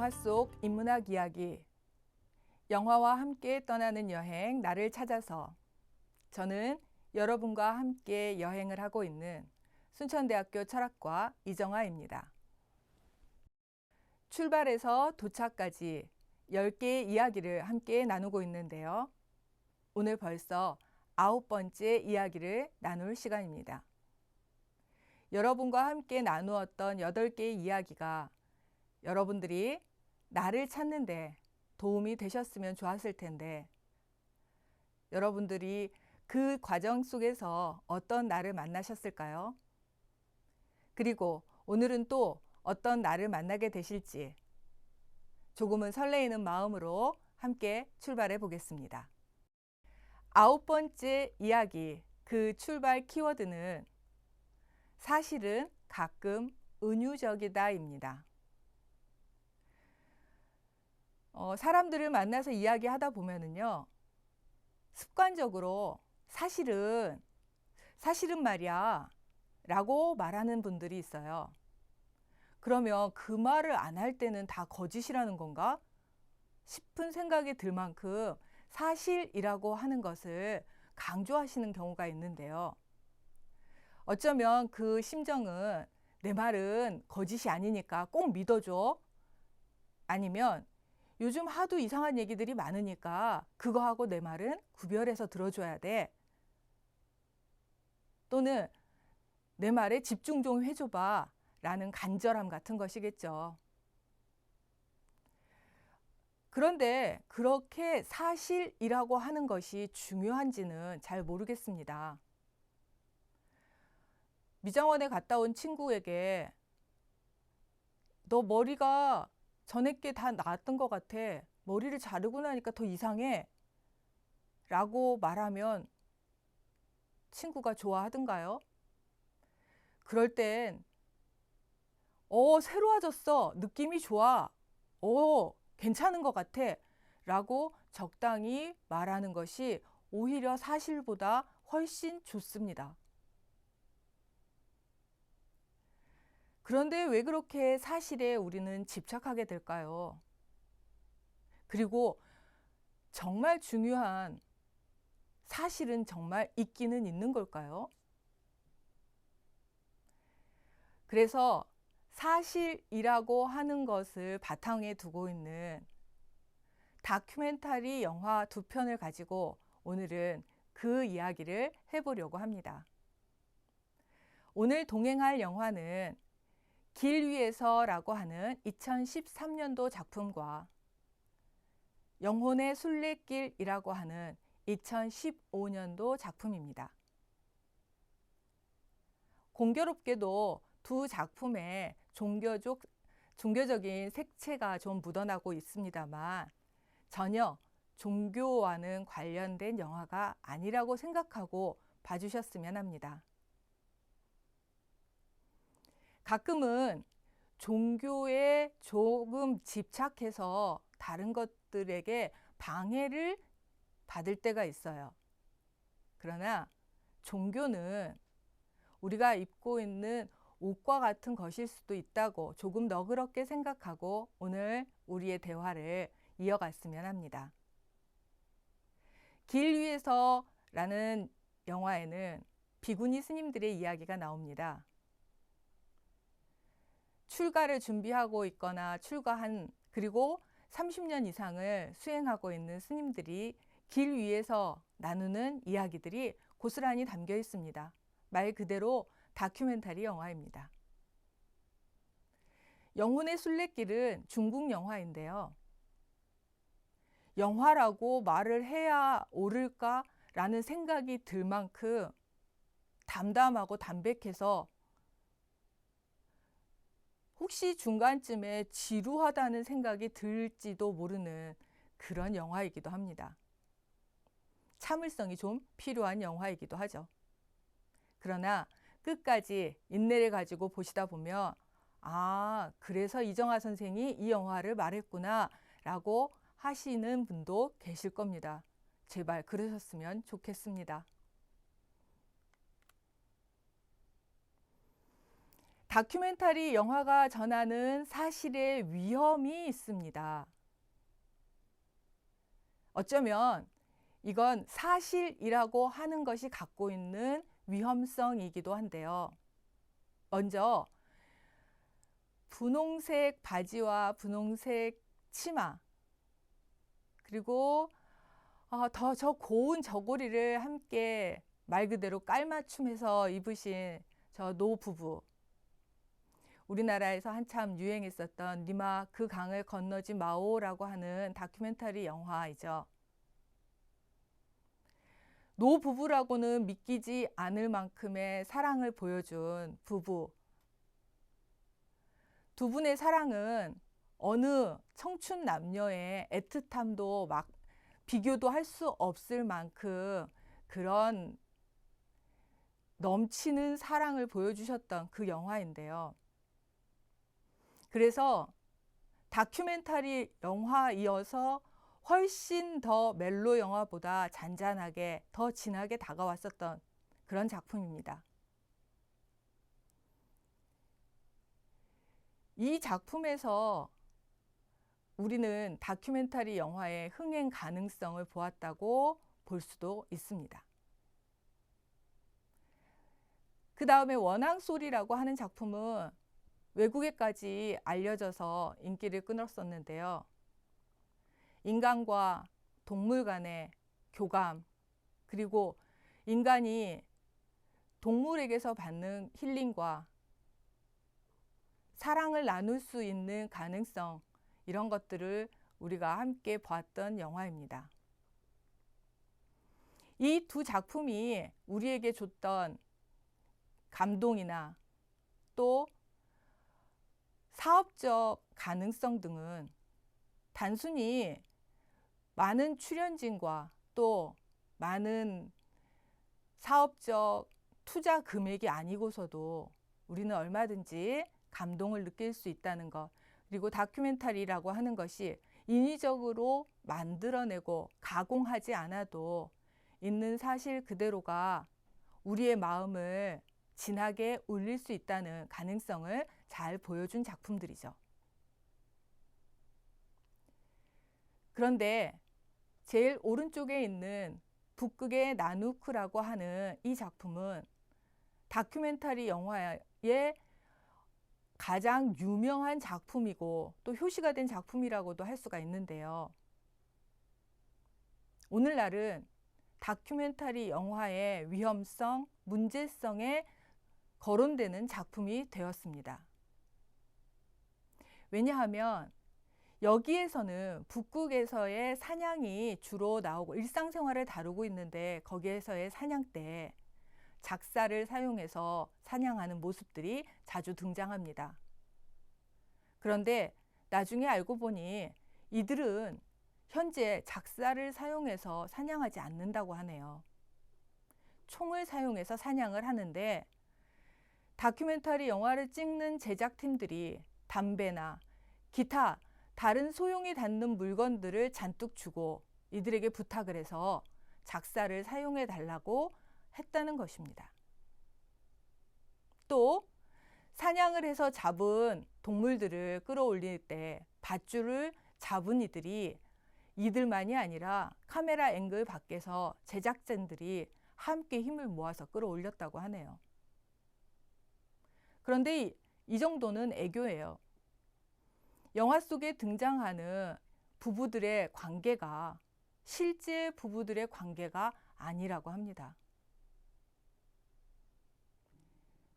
영화 속 인문학 이야기, 영화와 함께 떠나는 여행, 나를 찾아서. 저는 여러분과 함께 여행을 하고 있는 순천대학교 철학과 이정아입니다. 출발해서 도착까지 10개의 이야기를 함께 나누고 있는데요. 오늘 벌써 9번째 이야기를 나눌 시간입니다. 여러분과 함께 나누었던 8개의 이야기가 여러분들이 나를 찾는데 도움이 되셨으면 좋았을 텐데, 여러분들이 그 과정 속에서 어떤 나를 만나셨을까요? 그리고 오늘은 또 어떤 나를 만나게 되실지 조금은 설레이는 마음으로 함께 출발해 보겠습니다. 9번째 이야기, 그 출발 키워드는 사실은 가끔 은유적이다입니다. 사람들을 만나서 이야기하다 보면은요, 습관적으로 사실은 말이야 라고 말하는 분들이 있어요. 그러면 그 말을 안 할 때는 다 거짓이라는 건가 싶은 생각이 들 만큼 사실이라고 하는 것을 강조하시는 경우가 있는데요. 어쩌면 그 심정은 내 말은 거짓이 아니니까 꼭 믿어줘, 아니면 요즘 하도 이상한 얘기들이 많으니까 그거하고 내 말은 구별해서 들어줘야 돼, 또는 내 말에 집중 좀 해줘봐 라는 간절함 같은 것이겠죠. 그런데 그렇게 사실이라고 하는 것이 중요한지는 잘 모르겠습니다. 미장원에 갔다 온 친구에게 너 머리가 전에 게 다 나았던 것 같아, 머리를 자르고 나니까 더 이상해 라고 말하면 친구가 좋아하던가요? 그럴 땐 새로워졌어, 느낌이 좋아, 괜찮은 것 같아 라고 적당히 말하는 것이 오히려 사실보다 훨씬 좋습니다. 그런데 왜 그렇게 사실에 우리는 집착하게 될까요? 그리고 정말 중요한 사실은 정말 있기는 있는 걸까요? 그래서 사실이라고 하는 것을 바탕에 두고 있는 다큐멘터리 영화 2편을 가지고 오늘은 그 이야기를 해보려고 합니다. 오늘 동행할 영화는 길 위에서라고 하는 2013년도 작품과 영혼의 순례길이라고 하는 2015년도 작품입니다. 공교롭게도 두 작품에 종교적인 색채가 좀 묻어나고 있습니다만 전혀 종교와는 관련된 영화가 아니라고 생각하고 봐주셨으면 합니다. 가끔은 종교에 조금 집착해서 다른 것들에게 방해를 받을 때가 있어요. 그러나 종교는 우리가 입고 있는 옷과 같은 것일 수도 있다고 조금 너그럽게 생각하고 오늘 우리의 대화를 이어갔으면 합니다. 길 위에서라는 영화에는 비구니 스님들의 이야기가 나옵니다. 출가를 준비하고 있거나 그리고 30년 이상을 수행하고 있는 스님들이 길 위에서 나누는 이야기들이 고스란히 담겨 있습니다. 말 그대로 다큐멘터리 영화입니다. 영혼의 순례길은 중국 영화인데요. 영화라고 말을 해야 옳을까라는 생각이 들 만큼 담담하고 담백해서 혹시 중간쯤에 지루하다는 생각이 들지도 모르는 그런 영화이기도 합니다. 참을성이 좀 필요한 영화이기도 하죠. 그러나 끝까지 인내를 가지고 보시다 보면 그래서 이정아 선생이 이 영화를 말했구나 라고 하시는 분도 계실 겁니다. 제발 그러셨으면 좋겠습니다. 다큐멘터리 영화가 전하는 사실의 위험이 있습니다. 어쩌면 이건 사실이라고 하는 것이 갖고 있는 위험성이기도 한데요. 먼저 분홍색 바지와 분홍색 치마, 그리고 더 저 고운 저고리를 함께 말 그대로 깔맞춤해서 입으신 저 노부부. 우리나라에서 한참 유행했었던 니마 그 강을 건너지 마오라고 하는 다큐멘터리 영화이죠. 노부부라고는 믿기지 않을 만큼의 사랑을 보여준 부부. 두 분의 사랑은 어느 청춘 남녀의 애틋함도 막 비교도 할 수 없을 만큼 그런 넘치는 사랑을 보여주셨던 그 영화인데요. 그래서 다큐멘터리 영화이어서 훨씬 더 멜로 영화보다 잔잔하게 더 진하게 다가왔었던 그런 작품입니다. 이 작품에서 우리는 다큐멘터리 영화의 흥행 가능성을 보았다고 볼 수도 있습니다. 그 다음에 원앙소리라고 하는 작품은 외국에까지 알려져서 인기를 끌었었는데요. 인간과 동물 간의 교감, 그리고 인간이 동물에게서 받는 힐링과 사랑을 나눌 수 있는 가능성, 이런 것들을 우리가 함께 보았던 영화입니다. 이 두 작품이 우리에게 줬던 감동이나 또 사업적 가능성 등은 단순히 많은 출연진과 또 많은 사업적 투자 금액이 아니고서도 우리는 얼마든지 감동을 느낄 수 있다는 것, 그리고 다큐멘터리라고 하는 것이 인위적으로 만들어내고 가공하지 않아도 있는 사실 그대로가 우리의 마음을 진하게 울릴 수 있다는 가능성을 잘 보여준 작품들이죠. 그런데 제일 오른쪽에 있는 북극의 나누크라고 하는 이 작품은 다큐멘터리 영화의 가장 유명한 작품이고 또 효시가 된 작품이라고도 할 수가 있는데요. 오늘날은 다큐멘터리 영화의 위험성, 문제성에 거론되는 작품이 되었습니다. 왜냐하면 여기에서는 북극에서의 사냥이 주로 나오고 일상생활을 다루고 있는데 거기에서의 사냥 때 작사를 사용해서 사냥하는 모습들이 자주 등장합니다. 그런데 나중에 알고 보니 이들은 현재 작사를 사용해서 사냥하지 않는다고 하네요. 총을 사용해서 사냥을 하는데 다큐멘터리 영화를 찍는 제작팀들이 담배나 기타 다른 소용이 닿는 물건들을 잔뜩 주고 이들에게 부탁을 해서 작사를 사용해 달라고 했다는 것입니다. 또 사냥을 해서 잡은 동물들을 끌어올릴 때 밧줄을 잡은 이들이 이들만이 아니라 카메라 앵글 밖에서 제작진들이 함께 힘을 모아서 끌어올렸다고 하네요. 그런데 이 정도는 애교예요. 영화 속에 등장하는 부부들의 관계가 실제 부부들의 관계가 아니라고 합니다.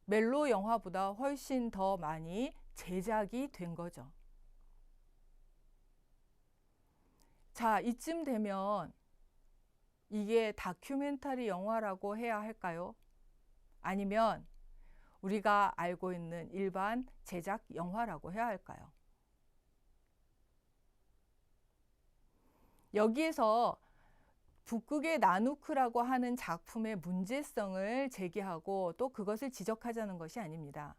멜로 영화보다 훨씬 더 많이 제작이 된 거죠. 자, 이쯤 되면 이게 다큐멘터리 영화라고 해야 할까요? 아니면 우리가 알고 있는 일반 제작 영화라고 해야 할까요? 여기에서 북극의 나누크라고 하는 작품의 문제성을 제기하고 또 그것을 지적하자는 것이 아닙니다.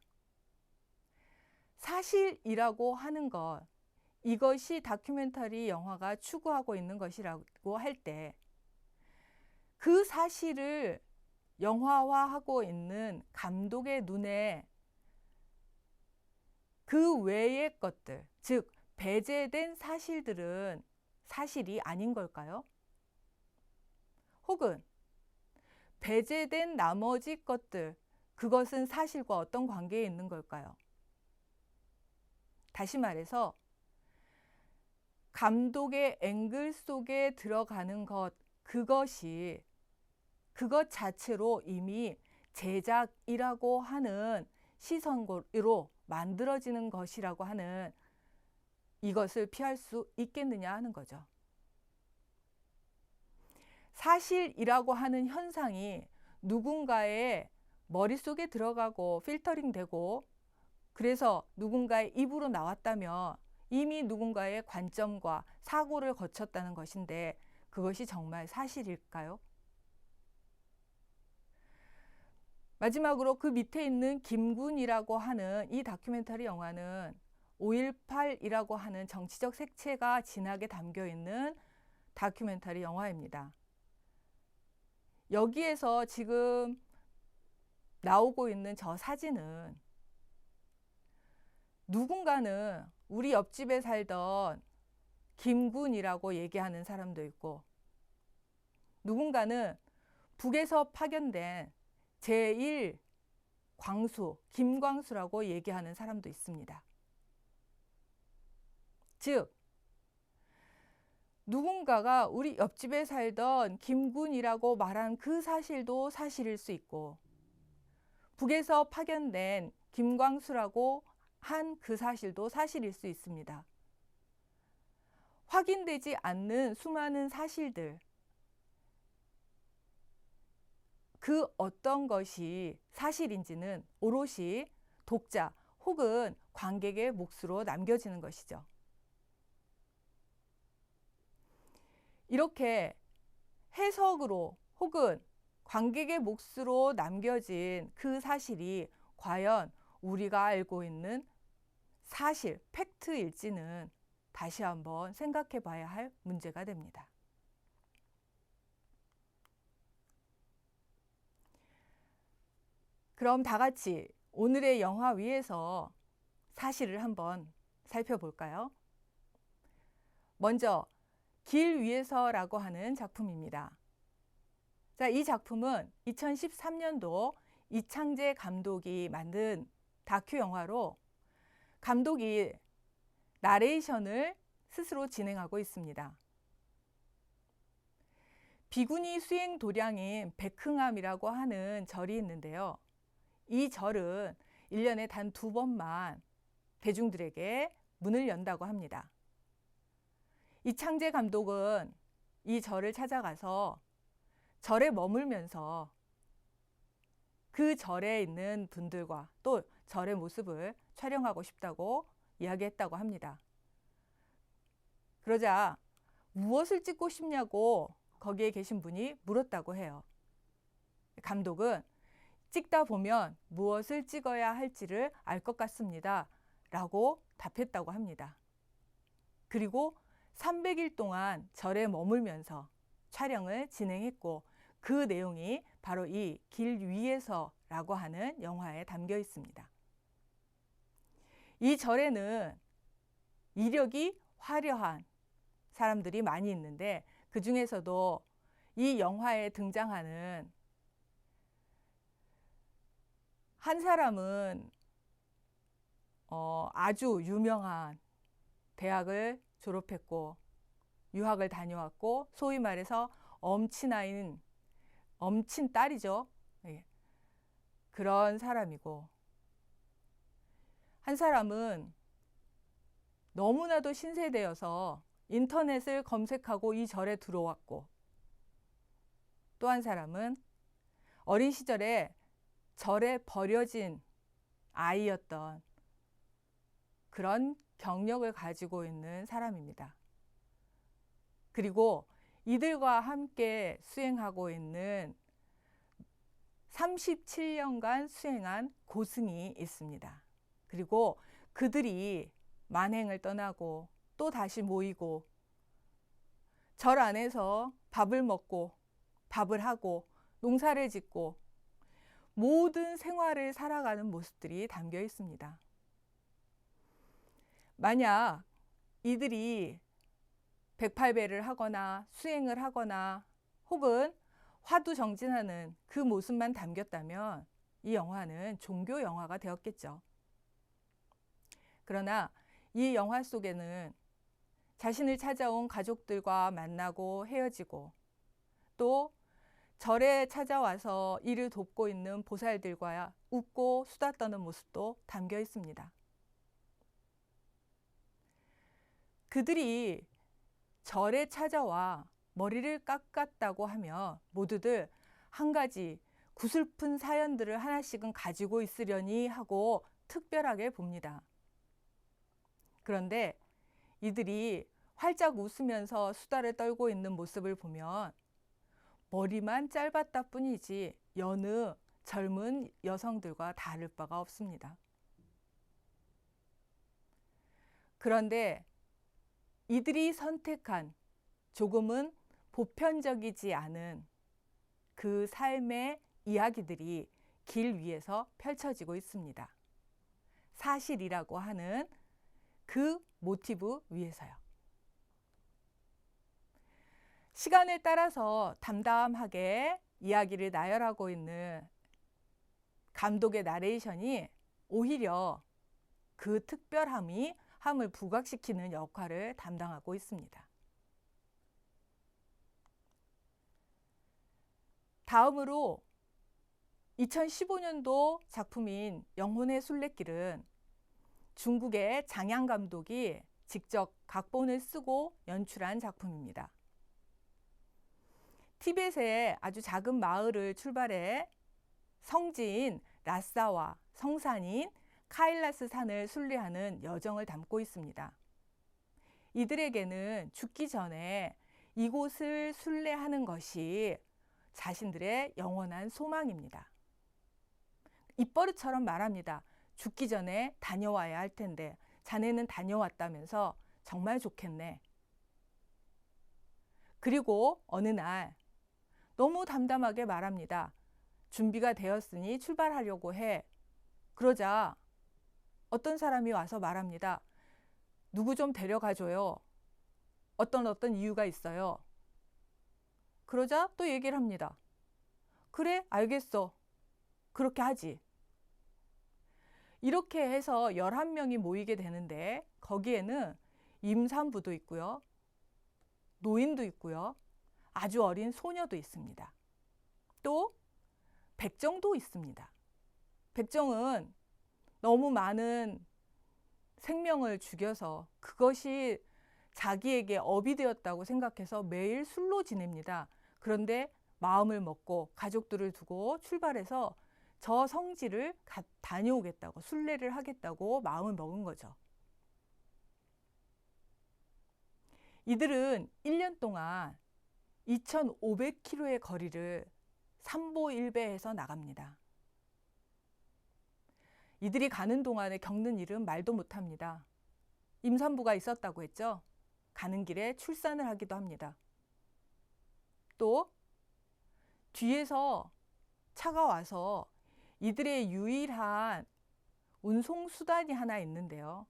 사실이라고 하는 것, 이것이 다큐멘터리 영화가 추구하고 있는 것이라고 할 때 그 사실을 영화화하고 있는 감독의 눈에 그 외의 것들, 즉 배제된 사실들은 사실이 아닌 걸까요? 혹은 배제된 나머지 것들, 그것은 사실과 어떤 관계에 있는 걸까요? 다시 말해서 감독의 앵글 속에 들어가는 것, 그것 자체로 이미 제작이라고 하는 시선으로 만들어지는 것이라고 하는 이것을 피할 수 있겠느냐 하는 거죠. 사실이라고 하는 현상이 누군가의 머릿속에 들어가고 필터링 되고 그래서 누군가의 입으로 나왔다면 이미 누군가의 관점과 사고를 거쳤다는 것인데 그것이 정말 사실일까요? 마지막으로 그 밑에 있는 김군이라고 하는 이 다큐멘터리 영화는 5.18이라고 하는 정치적 색채가 진하게 담겨 있는 다큐멘터리 영화입니다. 여기에서 지금 나오고 있는 저 사진은 누군가는 우리 옆집에 살던 김군이라고 얘기하는 사람도 있고 누군가는 북에서 파견된 제1광수, 김광수라고 얘기하는 사람도 있습니다. 즉, 누군가가 우리 옆집에 살던 김군이라고 말한 그 사실도 사실일 수 있고 북에서 파견된 김광수라고 한 그 사실도 사실일 수 있습니다. 확인되지 않는 수많은 사실들, 그 어떤 것이 사실인지는 오롯이 독자 혹은 관객의 몫으로 남겨지는 것이죠. 이렇게 해석으로 혹은 관객의 몫으로 남겨진 그 사실이 과연 우리가 알고 있는 사실, 팩트일지는 다시 한번 생각해 봐야 할 문제가 됩니다. 그럼 다 같이 오늘의 영화 위에서 사실을 한번 살펴볼까요? 먼저 길 위에서라고 하는 작품입니다. 자, 이 작품은 2013년도 이창재 감독이 만든 다큐 영화로 감독이 나레이션을 스스로 진행하고 있습니다. 비구니 수행 도량인 백흥암이라고 하는 절이 있는데요. 이 절은 1년에 단 2번만 대중들에게 문을 연다고 합니다. 이창재 감독은 이 절을 찾아가서 절에 머물면서 그 절에 있는 분들과 또 절의 모습을 촬영하고 싶다고 이야기했다고 합니다. 그러자 무엇을 찍고 싶냐고 거기에 계신 분이 물었다고 해요. 감독은 찍다 보면 무엇을 찍어야 할지를 알 것 같습니다. 라고 답했다고 합니다. 그리고 300일 동안 절에 머물면서 촬영을 진행했고 그 내용이 바로 이 길 위에서라고 하는 영화에 담겨 있습니다. 이 절에는 이력이 화려한 사람들이 많이 있는데 그 중에서도 이 영화에 등장하는 한 사람은 아주 유명한 대학을 졸업했고 유학을 다녀왔고 소위 말해서 엄친아인, 엄친딸이죠. 예. 그런 사람이고 한 사람은 너무나도 신세대여서 인터넷을 검색하고 이 절에 들어왔고 또 한 사람은 어린 시절에 절에 버려진 아이였던 그런 경력을 가지고 있는 사람입니다. 그리고 이들과 함께 수행하고 있는 37년간 수행한 고승이 있습니다. 그리고 그들이 만행을 떠나고 또 다시 모이고 절 안에서 밥을 먹고 밥을 하고 농사를 짓고 모든 생활을 살아가는 모습들이 담겨 있습니다. 만약 이들이 108배를 하거나 수행을 하거나 혹은 화두정진하는 그 모습만 담겼다면 이 영화는 종교 영화가 되었겠죠. 그러나 이 영화 속에는 자신을 찾아온 가족들과 만나고 헤어지고 또 절에 찾아와서 이를 돕고 있는 보살들과 웃고 수다 떠는 모습도 담겨 있습니다. 그들이 절에 찾아와 머리를 깎았다고 하면 모두들 한 가지 구슬픈 사연들을 하나씩은 가지고 있으려니 하고 특별하게 봅니다. 그런데 이들이 활짝 웃으면서 수다를 떨고 있는 모습을 보면 머리만 짧았다 뿐이지 여느 젊은 여성들과 다를 바가 없습니다. 그런데 이들이 선택한 조금은 보편적이지 않은 그 삶의 이야기들이 길 위에서 펼쳐지고 있습니다. 사실이라고 하는 그 모티브 위에서요. 시간을 따라서 담담하게 이야기를 나열하고 있는 감독의 나레이션이 오히려 그 특별함을 부각시키는 역할을 담당하고 있습니다. 다음으로 2015년도 작품인 영혼의 순례길은 중국의 장양 감독이 직접 각본을 쓰고 연출한 작품입니다. 티벳의 아주 작은 마을을 출발해 성지인 라사와 성산인 카일라스 산을 순례하는 여정을 담고 있습니다. 이들에게는 죽기 전에 이곳을 순례하는 것이 자신들의 영원한 소망입니다. 입버릇처럼 말합니다. 죽기 전에 다녀와야 할 텐데 자네는 다녀왔다면서 정말 좋겠네. 그리고 어느 날 너무 담담하게 말합니다. 준비가 되었으니 출발하려고 해. 그러자 어떤 사람이 와서 말합니다. 누구 좀 데려가줘요. 어떤 이유가 있어요. 그러자 또 얘기를 합니다. 그래, 알겠어. 그렇게 하지. 이렇게 해서 11명이 모이게 되는데 거기에는 임산부도 있고요. 노인도 있고요. 아주 어린 소녀도 있습니다. 또 백정도 있습니다. 백정은 너무 많은 생명을 죽여서 그것이 자기에게 업이 되었다고 생각해서 매일 술로 지냅니다. 그런데 마음을 먹고 가족들을 두고 출발해서 저 성지를 다녀오겠다고, 순례를 하겠다고 마음을 먹은 거죠. 이들은 1년 동안 2,500km의 거리를 삼보일배해서 나갑니다. 이들이 가는 동안에 겪는 일은 말도 못합니다. 임산부가 있었다고 했죠. 가는 길에 출산을 하기도 합니다. 또 뒤에서 차가 와서 이들의 유일한 운송수단이 하나 있는데요.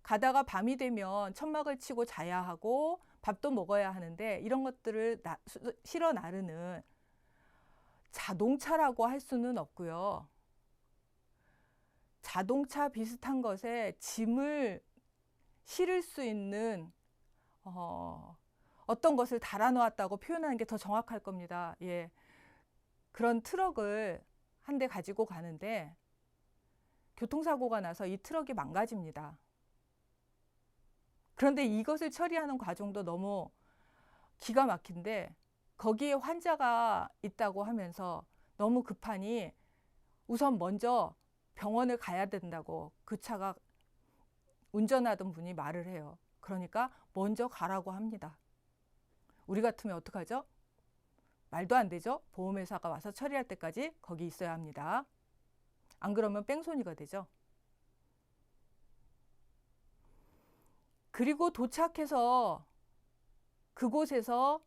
가다가 밤이 되면 천막을 치고 자야 하고 밥도 먹어야 하는데 이런 것들을 실어 나르는 자동차라고 할 수는 없고요. 자동차 비슷한 것에 짐을 실을 수 있는 어떤 것을 달아 놓았다고 표현하는 게 더 정확할 겁니다. 예. 그런 트럭을 한 대 가지고 가는데 교통사고가 나서 이 트럭이 망가집니다. 그런데 이것을 처리하는 과정도 너무 기가 막힌데 거기에 환자가 있다고 하면서 너무 급하니 우선 먼저 병원을 가야 된다고 그 차가 운전하던 분이 말을 해요. 그러니까 먼저 가라고 합니다. 우리 같으면 어떡하죠? 말도 안 되죠? 보험회사가 와서 처리할 때까지 거기 있어야 합니다. 안 그러면 뺑소니가 되죠. 그리고 도착해서 그곳에서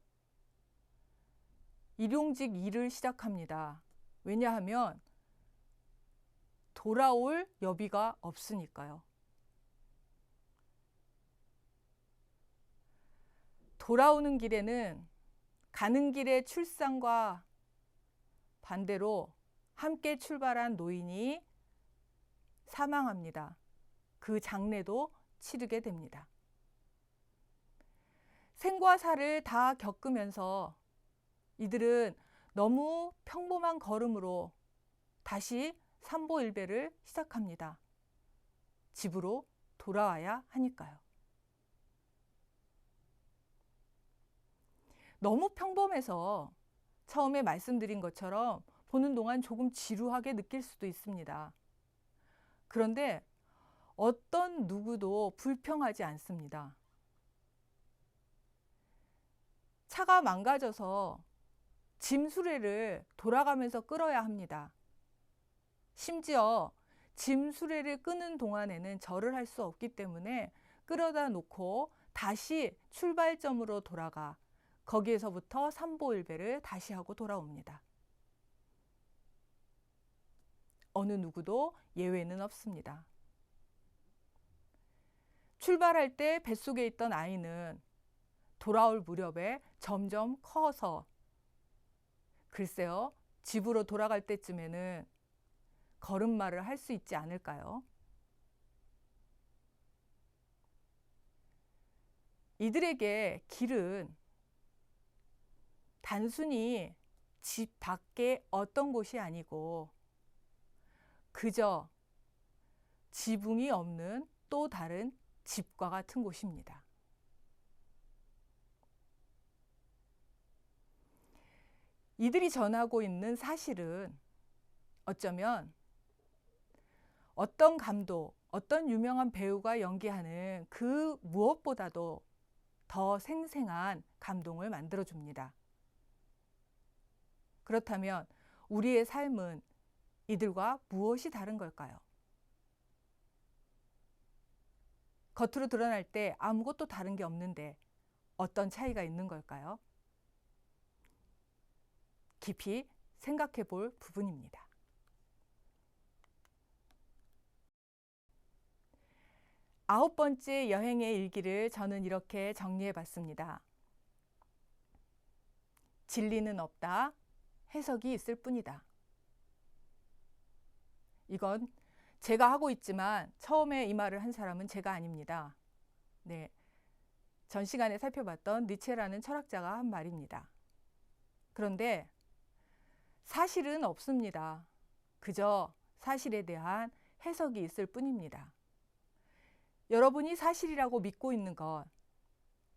일용직 일을 시작합니다. 왜냐하면 돌아올 여비가 없으니까요. 돌아오는 길에는 가는 길의 출산과 반대로 함께 출발한 노인이 사망합니다. 그 장례도 치르게 됩니다. 생과 사를 다 겪으면서 이들은 너무 평범한 걸음으로 다시 삼보일배를 시작합니다. 집으로 돌아와야 하니까요. 너무 평범해서 처음에 말씀드린 것처럼 보는 동안 조금 지루하게 느낄 수도 있습니다. 그런데 어떤 누구도 불평하지 않습니다. 차가 망가져서 짐 수레를 돌아가면서 끌어야 합니다. 심지어 짐 수레를 끄는 동안에는 절을 할 수 없기 때문에 끌어다 놓고 다시 출발점으로 돌아가 거기에서부터 삼보일배를 다시 하고 돌아옵니다. 어느 누구도 예외는 없습니다. 출발할 때 뱃속에 있던 아이는 돌아올 무렵에 점점 커서 글쎄요, 집으로 돌아갈 때쯤에는 걸음마를 할 수 있지 않을까요? 이들에게 길은 단순히 집 밖에 어떤 곳이 아니고 그저 지붕이 없는 또 다른 집과 같은 곳입니다. 이들이 전하고 있는 사실은 어쩌면 어떤 감독, 어떤 유명한 배우가 연기하는 그 무엇보다도 더 생생한 감동을 만들어줍니다. 그렇다면 우리의 삶은 이들과 무엇이 다른 걸까요? 겉으로 드러날 때 아무것도 다른 게 없는데 어떤 차이가 있는 걸까요? 깊이 생각해 볼 부분입니다. 아홉 번째 여행의 일기를 저는 이렇게 정리해 봤습니다. 진리는 없다. 해석이 있을 뿐이다. 이건 제가 하고 있지만 처음에 이 말을 한 사람은 제가 아닙니다. 네, 전 시간에 살펴봤던 니체라는 철학자가 한 말입니다. 그런데 사실은 없습니다. 그저 사실에 대한 해석이 있을 뿐입니다. 여러분이 사실이라고 믿고 있는 것,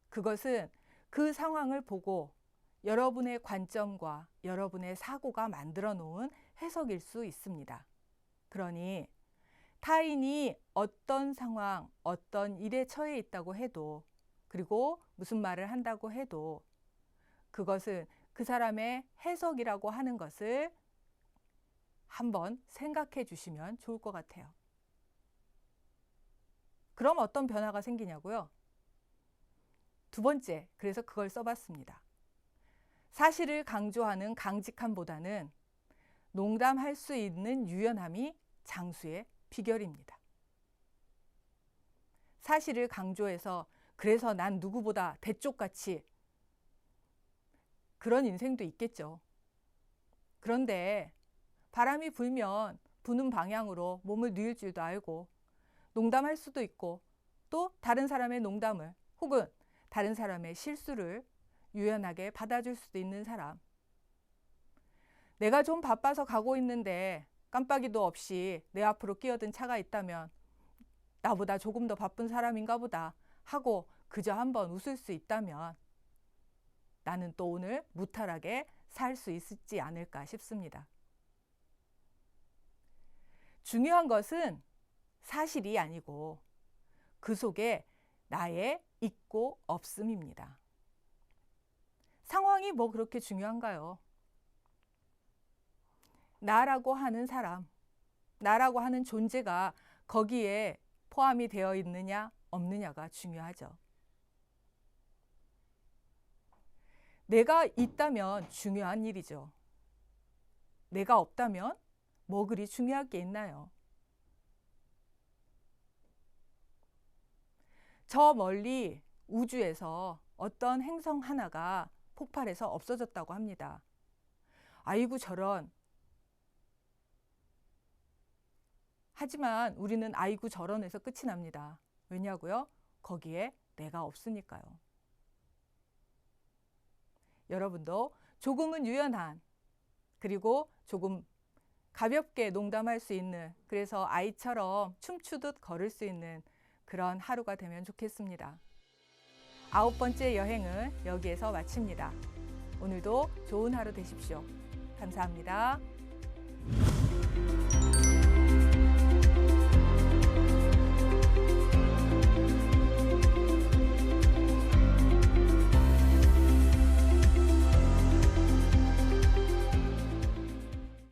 그것은 그 상황을 보고 여러분의 관점과 여러분의 사고가 만들어 놓은 해석일 수 있습니다. 그러니 타인이 어떤 상황, 어떤 일에 처해 있다고 해도 그리고 무슨 말을 한다고 해도 그것은 그 사람의 해석이라고 하는 것을 한번 생각해 주시면 좋을 것 같아요. 그럼 어떤 변화가 생기냐고요? 두 번째, 그래서 그걸 써봤습니다. 사실을 강조하는 강직함보다는 농담할 수 있는 유연함이 장수의 비결입니다. 사실을 강조해서 그래서 난 누구보다 대쪽같이 그런 인생도 있겠죠. 그런데 바람이 불면 부는 방향으로 몸을 뉘을 줄도 알고 농담할 수도 있고 또 다른 사람의 농담을 혹은 다른 사람의 실수를 유연하게 받아줄 수도 있는 사람. 내가 좀 바빠서 가고 있는데 깜빡이도 없이 내 앞으로 끼어든 차가 있다면 나보다 조금 더 바쁜 사람인가 보다 하고 그저 한번 웃을 수 있다면 나는 또 오늘 무탈하게 살 수 있지 않을까 싶습니다. 중요한 것은 사실이 아니고 그 속에 나의 있고 없음입니다. 상황이 뭐 그렇게 중요한가요? 나라고 하는 사람, 나라고 하는 존재가 거기에 포함이 되어 있느냐 없느냐가 중요하죠. 내가 있다면 중요한 일이죠. 내가 없다면 뭐 그리 중요할 게 있나요? 저 멀리 우주에서 어떤 행성 하나가 폭발해서 없어졌다고 합니다. 아이고 저런. 하지만 우리는 아이고 저런에서 끝이 납니다. 왜냐고요? 거기에 내가 없으니까요. 여러분도 조금은 유연한, 그리고 조금 가볍게 농담할 수 있는, 그래서 아이처럼 춤추듯 걸을 수 있는 그런 하루가 되면 좋겠습니다. 9번째 여행은 여기에서 마칩니다. 오늘도 좋은 하루 되십시오. 감사합니다.